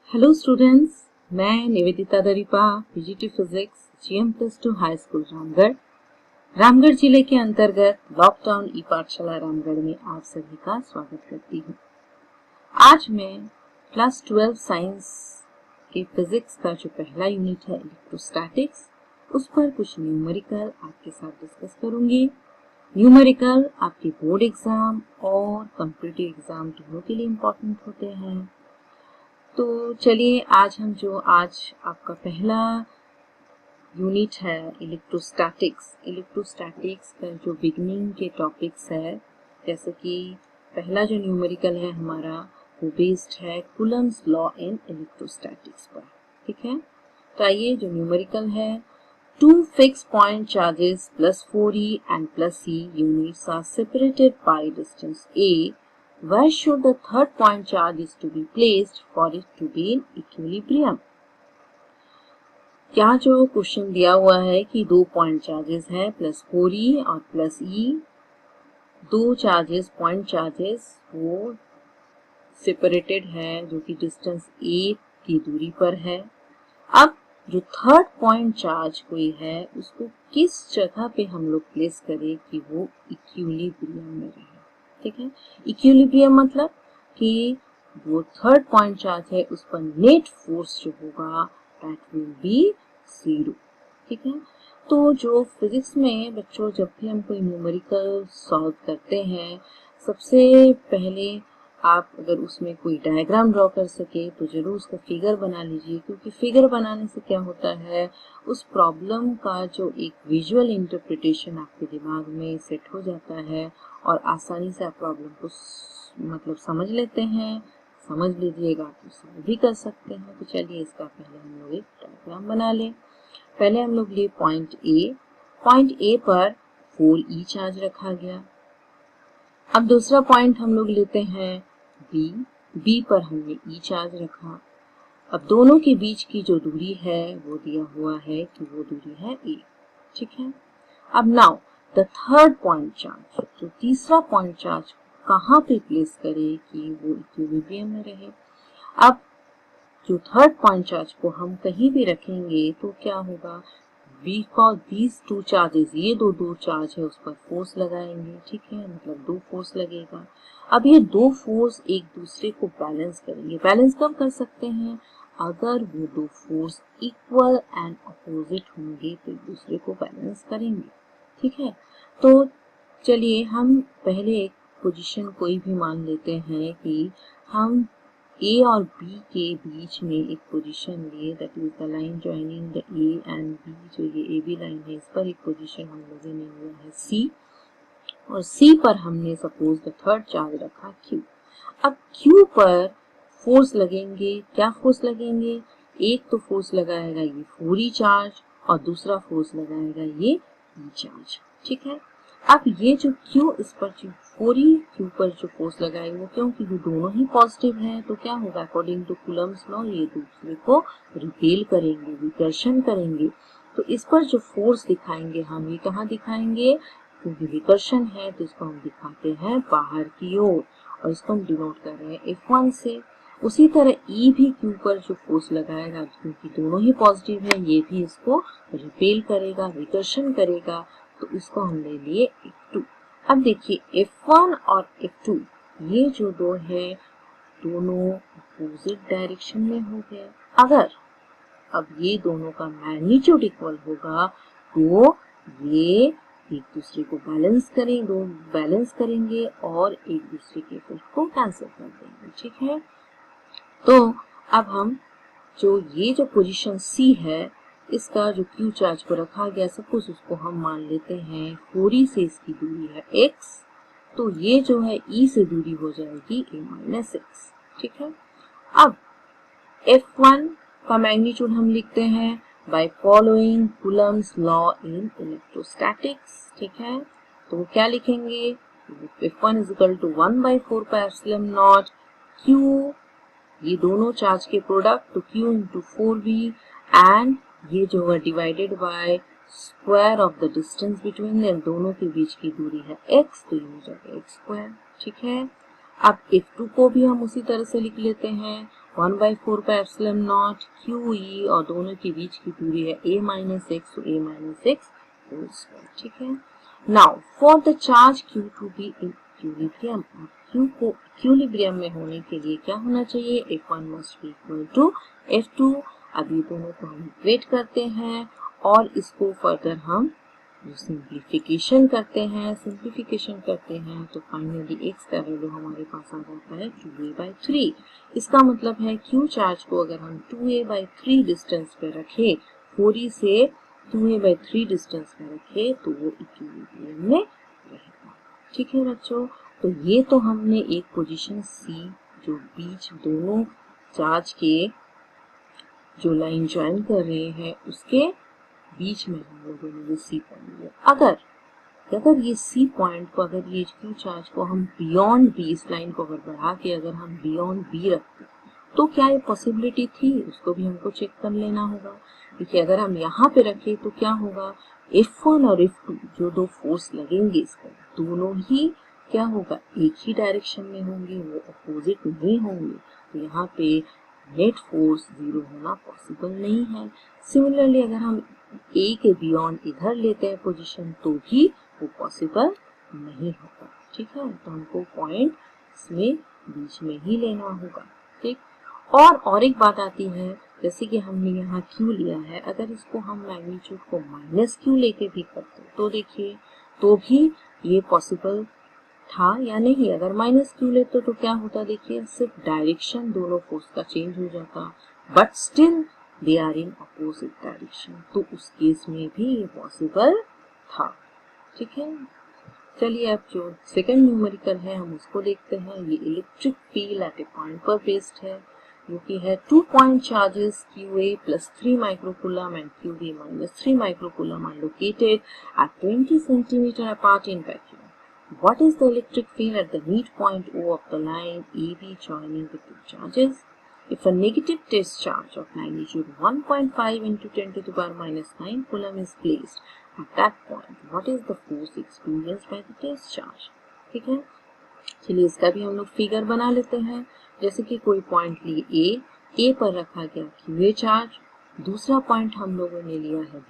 Hello students, मैं Nivedita Daripa, PGT physics, GM+2 high school Ramgarh जिले के अंतर्गत लॉकडाउन ई पाठशाला रामगढ़ में आप सभी का स्वागत करती हूँ। आज मैं क्लास 12 साइंस के फिजिक्स का जो पहला यूनिट है इलेक्ट्रोस्टैटिक्स, उस पर कुछ न्यूमेरिकल आपके साथ डिस्कस करूंगी। न्यूमेरिकल आपके बोर्ड एग्जाम और कॉम्पिटिटिव एग्जाम दोनों के लिए इम्पोर्टेंट होते हैं। तो चलिए आज आपका पहला यूनिट है इलेक्ट्रोस्टैटिक्स का जो बिगनिंग के टॉपिक्स है, जैसे कि पहला जो न्यूमेरिकल है हमारा वो बेस्ड है कूलम्स लॉ इन इलेक्ट्रोस्टैटिक्स पर। ठीक है, तो आइए जो न्यूमेरिकल है, 2 fixed point charges plus 4e and plus e units are separated by distance a. Where should the third point charge is to be placed for it to be in equilibrium? क्या जो question दिया हुआ है कि 2 point charges है plus 4e और plus e, दो charges point charges वो सेपरेटेड है जो कि डिस्टेंस a की दूरी पर है। अब जो थर्ड पॉइंट चार्ज कोई है उसको किस जगह पे हम लोग प्लेस करें कि वो इक्विलिब्रियम में रहे। ठीक है, इक्विलिब्रियम मतलब कि वो थर्ड पॉइंट चार्ज है उस पर नेट फोर्स जो होगा दैट विल बी 0। ठीक है, तो जो फिजिक्स में बच्चों जब भी हम कोई न्यूमेरिकल सॉल्व करते हैं, सबसे पहले आप अगर उसमें कोई डायग्राम ड्रॉ कर सके तो जरूर उसका फिगर बना लीजिए, क्योंकि फिगर बनाने से क्या होता है, उस प्रॉब्लम का जो एक विजुअल इंटरप्रिटेशन आपके दिमाग में सेट हो जाता है और आसानी से आप प्रॉब्लम को मतलब समझ लेते हैं। समझ लीजिएगा तो सॉल्व भी कर सकते हैं। तो चलिए इसका पहले हम लोग एक डायग्राम बना लें। पहले हम लोग लिए पॉइंट ए पर 4e चार्ज रखा गया। अब दूसरा पॉइंट हम लोग लेते हैं बी पर हमने e चार्ज रखा। अब दोनों के बीच की जो दूरी है वो दिया हुआ है कि वो दूरी है a। ठीक है, अब now the third point charge, जो तीसरा पॉइंट चार्ज कहाँ पे प्लेस करें कि वो इक्विलिब्रियम में रहे। अब जो थर्ड पॉइंट चार्ज को हम कहीं भी रखेंगे तो क्या होगा, बिकॉज दीज टू चार्जेस, ये दो चार्ज है उस पर फोर्स लगाएंगे। ठीक है, मतलब 2 फोर्स लगेगा। अब ये 2 फोर्स एक दूसरे को बैलेंस करेंगे। बैलेंस कब कर सकते हैं, अगर वो 2 फोर्स इक्वल एंड अपोजिट होंगे तो एक दूसरे को बैलेंस करेंगे। ठीक है, तो चलिए हम पहले एक पोजीशन कोई भी मान लेते हैं कि हम A और B के बीच में एक पोजीशन लिए, that is the line joining the A and B, जो ये AB लाइन है इस पर एक पोजीशन हम लोगों ने लिया है C, और C पर हमने सपोज द थर्ड चार्ज रखा Q। अब Q पर फोर्स लगेंगे, क्या फोर्स लगेंगे, एक तो फोर्स लगाएगा ये 4e चार्ज और दूसरा फोर्स लगाएगा ये E चार्ज। ठीक है, अब ये जो Q इस पर जो 4e Q पर जो फोर्स लगाएंगे वो क्योंकि ये दोनों ही पॉजिटिव हैं, तो क्या होगा, अकॉर्डिंग टू कूलम्स लॉ ये दूसरे को रिपेल करेंगे, विकर्षण करेंगे। तो इस पर जो फोर्स दिखाएंगे हम, ये कहाँ दिखाएंगे, क्योंकि विकर्षण है तो इसको हम दिखाते हैं बाहर की ओर और इसको हम डिनोट कर रहे हैं F1 से। उसी तरह E भी Q पर जो फोर्स लगाएगा, क्योंकि दोनों ही पॉजिटिव है, ये भी इसको रिपेल करेगा, विकर्षण करेगा, तो इसको हम ले लिए F2। अब देखिए F1 और F2 ये जो दो है दोनों अपोजिट डायरेक्शन में हो गए। अगर अब ये दोनों का मैग्नीट्यूड इक्वल होगा तो ये एक दूसरे को बैलेंस करेंगे और एक दूसरे के इफेक्ट को कैंसिल कर देंगे। ठीक है, तो अब हम ये जो पोजीशन C है, इसका जो Q चार्ज को रखा गया, सपोज उसको हम मान लेते हैं 4e से इसकी दूरी है x, तो ये जो है E से दूरी हो जाएगी a-x। ठीक है, अब F1 का मैग्नीट्यूड हम लिखते हैं by following Coulomb's law in electrostatics. ठीक है, तो क्या लिखेंगे, F1 is equal to 1/4πε0 Q, ये दोनों चार्ज के प्रोडक्ट तो Q इंटू 4b, एंड ये जो है divided by square of the distance between them, दोनों के बीच की दूरी है x, तो ये हो जाएगा x²। ठीक है, अब F2 को भी हम उसी तरह से लिख लेते हैं 1/4 pi epsilon naught Q E, और दोनों के बीच की दूरी है a माइनस एक्स, तो a minus X whole square. ठीक है। Now for the charge q to be in equilibrium, q को इक्विलिब्रियम में होने के लिए क्या होना चाहिए, F1 must be equal to F2। अब ये दोनों को हम इक्वेट करते हैं और इसको फर्दर हम सिंप्लीफिकेशन करते हैं तो फाइनली x का वैल्यू हमारे पास आ जाता है 2a/3। इसका मतलब है q चार्ज को अगर हम 2a/3 डिस्टेंस पे रखें, 4e से 2a/3 डिस्टेंस पे रखें, तो वो इक्विलिब्रियम में रहेगा। ठीक है बच्चों, तो ये तो हमने एक पोजीशन C जो बीच दोनों चार्ज के जो लाइन ज्वाइन कर रहे हैं उसके बीच में हम लोगों ने ये C पॉइंट लिया। अगर ये C पॉइंट को, अगर ये Q चार्ज को हम बियॉन्ड B, इस लाइन को अगर बढ़ा के अगर हम बियॉन्ड B रखते तो क्या ये पॉसिबिलिटी थी, उसको भी हमको चेक कर लेना होगा। देखिए अगर हम यहाँ पे रखें तो क्या होगा, F1 और F2 जो दो फोर्स लगेंगे इस पर, दोनों ही क्या होगा, एक ही डायरेक्शन में होंगे, वो अपोजिट नहीं होंगे। तो यहाँ पे नेट फोर्स 0 होना पॉसिबल नहीं है। सिमिलरली अगर हम A के बियॉन्ड इधर लेते हैं पोजीशन, तो भी वो पॉसिबल नहीं होगा। ठीक है, तो हमको पॉइंट इसमें बीच में ही लेना होगा। ठीक, और एक बात आती है, जैसे कि हमने यहाँ Q लिया है, अगर इसको हम मैग्नीट्यूड को -Q लेके भी करते तो देखिए तो भी ये पॉसिबल था या नहीं। अगर -Q लेते तो क्या होता, देखिए सिर्फ डायरेक्शन दोनों फोर्स का चेंज हो जाता, but still they are in opposite direction, तो उस केस में भी ये पॉसिबल था। ठीक है, चलिए अब जो सेकंड न्यूमेरिकल है हम उसको देखते हैं। ये इलेक्ट्रिक फील्ड एट ए पॉइंट पर बेस्ड है, जो कि है 2 point charges QA plus 3 microcoulomb and QB minus 3 microcoulomb are located at 20 centimeter apart in vacuum. What is the electric field at the midpoint O of the line AB joining the two charges? If a negative test charge of magnitude 1.5 into 10 to the power minus 9 coulomb is placed at that point, what is the force experienced by the test charge? ठीक है, चलिए इसका भी हम लोग figure बना लेते हैं। जैसे कि कोई पॉइंट लिए A पर रखा गया QA चार्ज, दूसरा पॉइंट हम लोगों ने लिया है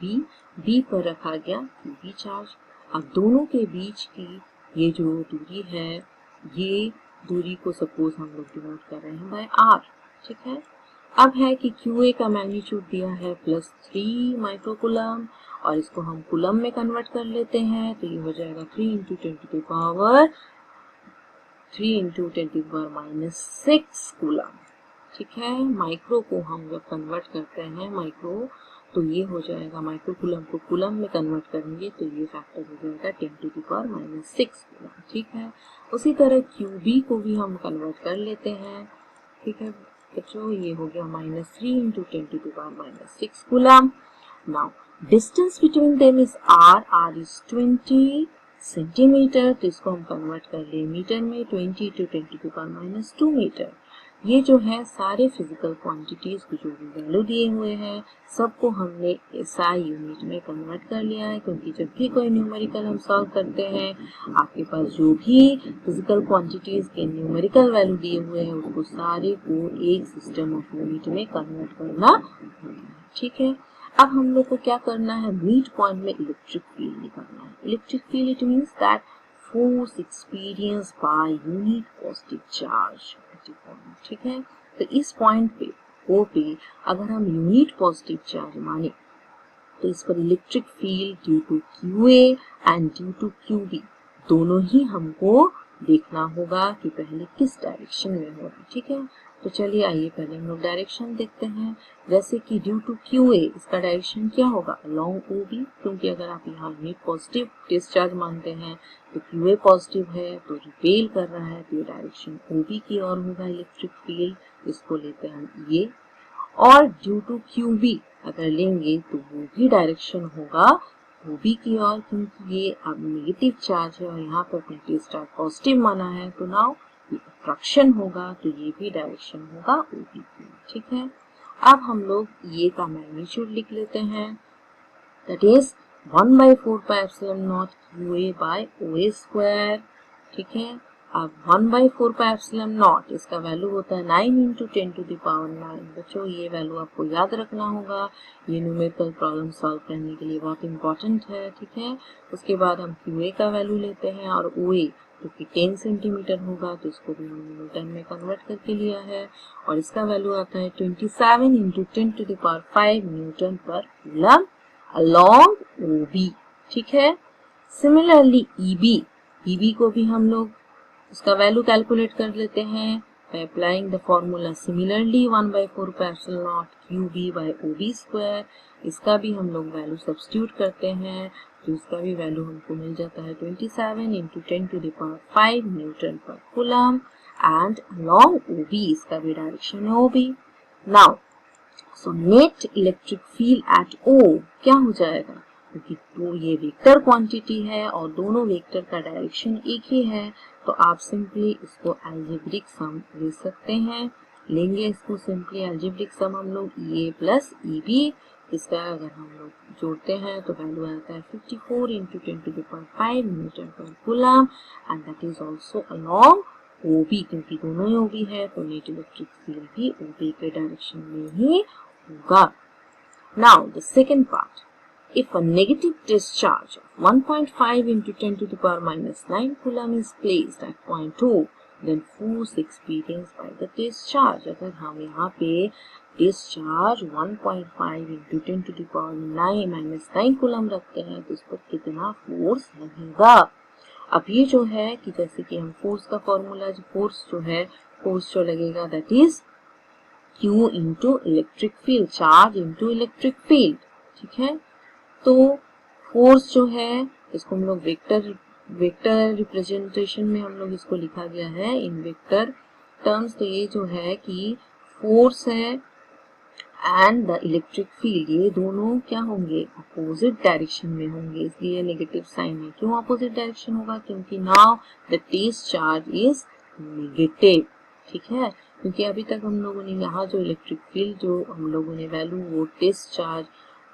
B पर रखा गया QB चार्ज। अब दोनों के बीच की ये जो दूरी है, ये दूरी को सपोज हम लोग डिनोट कर रहे हैं बाय R। ठीक है, अब है कि QA का मैग्नीट्यूड दिया है +3 माइक्रोकूलम, और इसको हम कूलम में कन्वर्ट कर लेते हैं, तो ये हो जाएगा 3 × 10⁻⁻⁶ कूलम। ठीक है, माइक्रो को हम जब कन्वर्ट करते हैं माइक्रो, तो ये हो जाएगा, माइक्रो कूलम को कूलम में कन्वर्ट करेंगे तो ये फैक्टर हो जाएगा 10⁻⁻6 कूलम। ठीक है, उसी तरह QB को भी हम कन्वर्ट कर लेते हैं। ठीक है बच्चों, ये हो गया -3 × 10⁻⁻6 coulomb. Now distance between them is R is 20 centimetre, तो इसको हम कन्वर्ट कर ले मीटर में, 20 × 10⁻⁻2 मीटर। ये जो है सारे फिजिकल क्वांटिटीज को जो भी वैल्यू दिए हुए हैं सबको हमने SI यूनिट में कन्वर्ट कर लिया है, क्योंकि जब भी कोई न्यूमेरिकल हम सॉल्व करते हैं, आपके पास जो भी फिजिकल क्वांटिटीज के न्यूमेरिकल वैल्यू दिए हुए हैं उसको सारे को एक सिस्टम ऑफ यूनिट में कन्वर्ट करना होगा। ठीक है, अब हम लोग को क्या करना है, मिड पॉइंट में इलेक्ट्रिक फील्ड निकालना है। Electric field it means that force experience by unit positive charge at A point. ठीक है, तो इस पॉइंट पे O पे अगर हम यूनिट पॉजिटिव चार्ज माने तो इस पर electric field due to QA and due to QB दोनों ही हमको देखना होगा कि पहले किस डायरेक्शन में हो रहा है। ठीक है, तो चलिए आइए पहले हम लोग डायरेक्शन देखते हैं। जैसे कि ड्यू टू QA इसका डायरेक्शन क्या होगा, अलोंग OB, क्योंकि अगर आप यहाँ यूनिट पॉजिटिव डिस्चार्ज मानते हैं तो QA पॉजिटिव है तो रिपेल कर रहा है, तो ये डायरेक्शन OB की ओर होगा इलेक्ट्रिक फील्ड, इसको लेते हैं हम ये। और ड्यू टू QB अगर लेंगे तो वो भी डायरेक्शन होगा OB की ओर, क्योंकि ये अब नेगेटिव चार्ज है और यहाँ पर अपने चार्ज पॉजिटिव माना है, तो नाउ अट्रैक्शन होगा, तो ये भी डायरेक्शन होगा OB की। ठीक है, अब हम लोग ये का मैग्नीट्यूड लिख लेते हैं, that is 1/4 pi epsilon not QA/OA square. ठीक है, अब 1/4 पाई एप्सिलॉन नॉट इसका वैल्यू होता है 9 इंटू 10 टू द पावर 9। बच्चों ये वैल्यू आपको याद रखना होगा, ये न्यूमेरिकल प्रॉब्लम सॉल्व करने के लिए बहुत इंपॉर्टेंट है, ठीक है। उसके बाद हम QA का वैल्यू लेते हैं और OA जो कि 10 सेंटीमीटर होगा तो इसको भी हमने न्यूटन में कन्वर्ट करके लिया है और इसका वैल्यू आता है 27 into 10 to the power 5 newton पर कूलम अलोंग OB, ठीक है। सिमिलरली EB को भी हम लोग उसका वैल्यू कैलकुलेट कर लेते हैं by applying the formula similarly 1/4 pi epsilon not QB by OB square. इसका भी हम लोग वैल्यू सब्स्टिट्यूट करते हैं तो इसका भी वैल्यू हमको मिल जाता है 27 into 10 to the power 5 newton पर कूलम एंड अलोंग OB इसका भी डायरेक्शन है OB। Now so net electric field at O क्या हो जाएगा, क्योंकि तो ये वेक्टर क्वांटिटी है और दोनों वेक्टर का डायरेक्शन एक ही है तो आप सिंपली इसको अलजेब्रिक सम ले सकते हैं। लेंगे इसको सिंपली अलजेब्रिक सम हम लोग EA प्लस EB, इसका अगर हम लोग जोड़ते हैं तो वैल्यू आता है 54 into 10 to the power 5 newton पर coulomb and that is also along OB, क्योंकि दोनों ही OB है तो नेट इलेक्ट्रिक फील्ड भी OB के डायरेक्शन में ही होगा। Now the second part, if a negative discharge of 1.5 into 10 to the power minus 9 coulomb is placed at point O, then force experienced by the discharge। अगर हम यहाँ पे discharge 1.5 into 10 to the power 9 minus 9 coulomb रखते हैं तो इस पर कितना फोर्स लगेगा। अब ये जो है कि जैसे कि हम फोर्स का फॉर्मूला, फोर्स जो लगेगा that is Q into electric field, charge into electric field, ठीक है। तो फोर्स जो है इसको हम लोग वेक्टर रिप्रेजेंटेशन में हम लोग इसको लिखा गया है इन वेक्टर टर्म्स। तो ये जो है कि फोर्स है एंड द इलेक्ट्रिक फील्ड ये दोनों क्या होंगे, अपोजिट डायरेक्शन में होंगे, इसलिए नेगेटिव साइन है। क्यों अपोजिट डायरेक्शन होगा, क्योंकि now the discharge is negative, ठीक है। क्योंकि अभी तक हम लोगों ने यहाँ जो इलेक्ट्रिक फील्ड जो हम लोगों ने वैल्यू वो डिस्चार्ज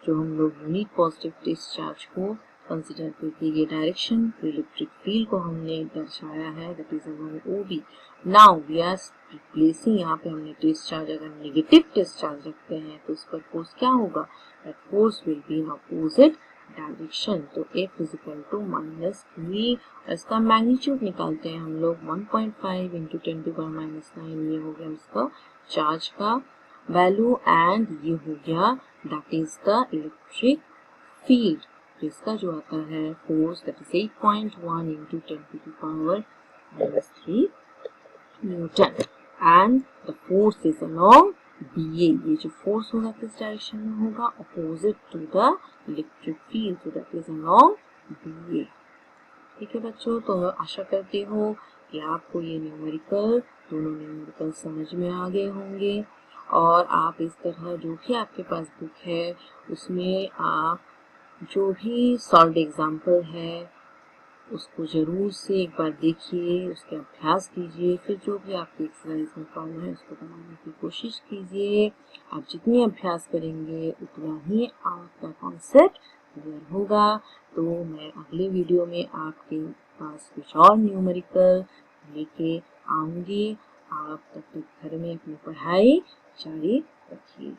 जो हम लोग यूनिट पॉजिटिव डिस्चार्ज को कंसिडर करके ये डायरेक्शन तो इलेक्ट्रिक फील्ड को हमने दर्शाया है that is along OB। Now we are replacing, यहाँ पे हमने डिस्चार्ज अगर नेगेटिव डिस्चार्ज रखते हैं तो उस पर फोर्स क्या होगा, that force will be in opposite direction. तो F is equal to minus QE, इसका मैग्नीट्यूड निकालते हैं हम लोग 1.5 इंटू 10 टू पावर माइनस 9, ये हो गया इसका चार्ज का वैल्यू एंड ये हो गया that is the electric field. तो इसका जो आता है force that is 8.1 into 10 to the power minus 3 newton and the force is along BA। ये जो फोर्स होगा किस डायरेक्शन में होगा, opposite to the electric field, so that is along BA। ठीक है बच्चों, तो आशा करती हूँ कि आपको ये दोनों न्यूमेरिकल समझ में आ गए होंगे और आप इस तरह जो भी आपके पास बुक है उसमें आप जो भी सॉल्व्ड एग्जाम्पल है उसको जरूर से एक बार देखिए, उसके अभ्यास कीजिए, फिर जो भी आपकी एक्सरसाइज में प्रॉब्लम है उसको बनाने की कोशिश कीजिए। आप जितनी अभ्यास करेंगे उतना ही आपका कॉन्सेप्ट क्लियर होगा। तो मैं अगले वीडियो में आपके पास कुछ और न्यूमेरिकल लेके आऊँगी। आप तब तक घर में अपनी पढ़ाई जारी रखिए।